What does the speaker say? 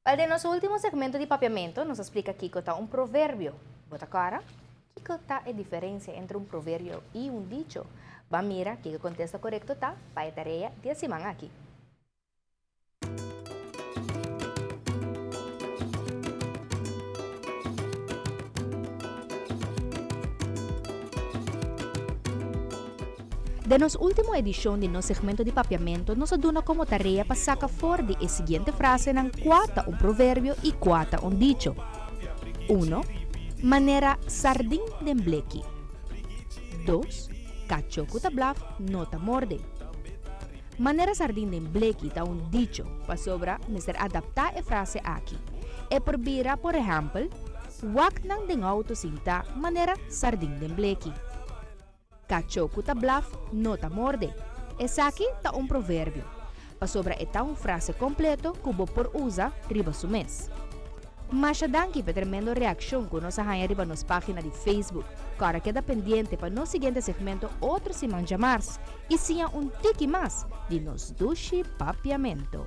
Para nosso último segmento de papiamento, nos explica Kiko tá um provérbio. Bota cara? Kiko tá a diferença entre um provérbio e um dicho. Vamos mira, Kiko contesta correto tá? Para a tarefa de semana aqui. De nossa última edição de nosso segmento de papiamento, nos duna como tarefa para sacar fora de a seguinte frase ng quata um provérbio e quata um dicho. 1. Maneira sardin den bleki. 2. Cachoco ta blaf, nota morde. Maneira sardin den bleki ta um dicho, para sobra mister adaptar a frase aqui. E probira, por exemplo, wak nang den auto sinta maneira sardin den bleki. Cachoco ta blaf, nota morde. Essa aqui tá um provérbio. Para sobra é uma frase completo que você por usa riba su mês. Mas danke por tremendo reação que nós arranha riba nas páginas de Facebook. Cara, queda pendiente para no seguinte segmento outro semana mais. E sim um tique mais de nos duche papiamento.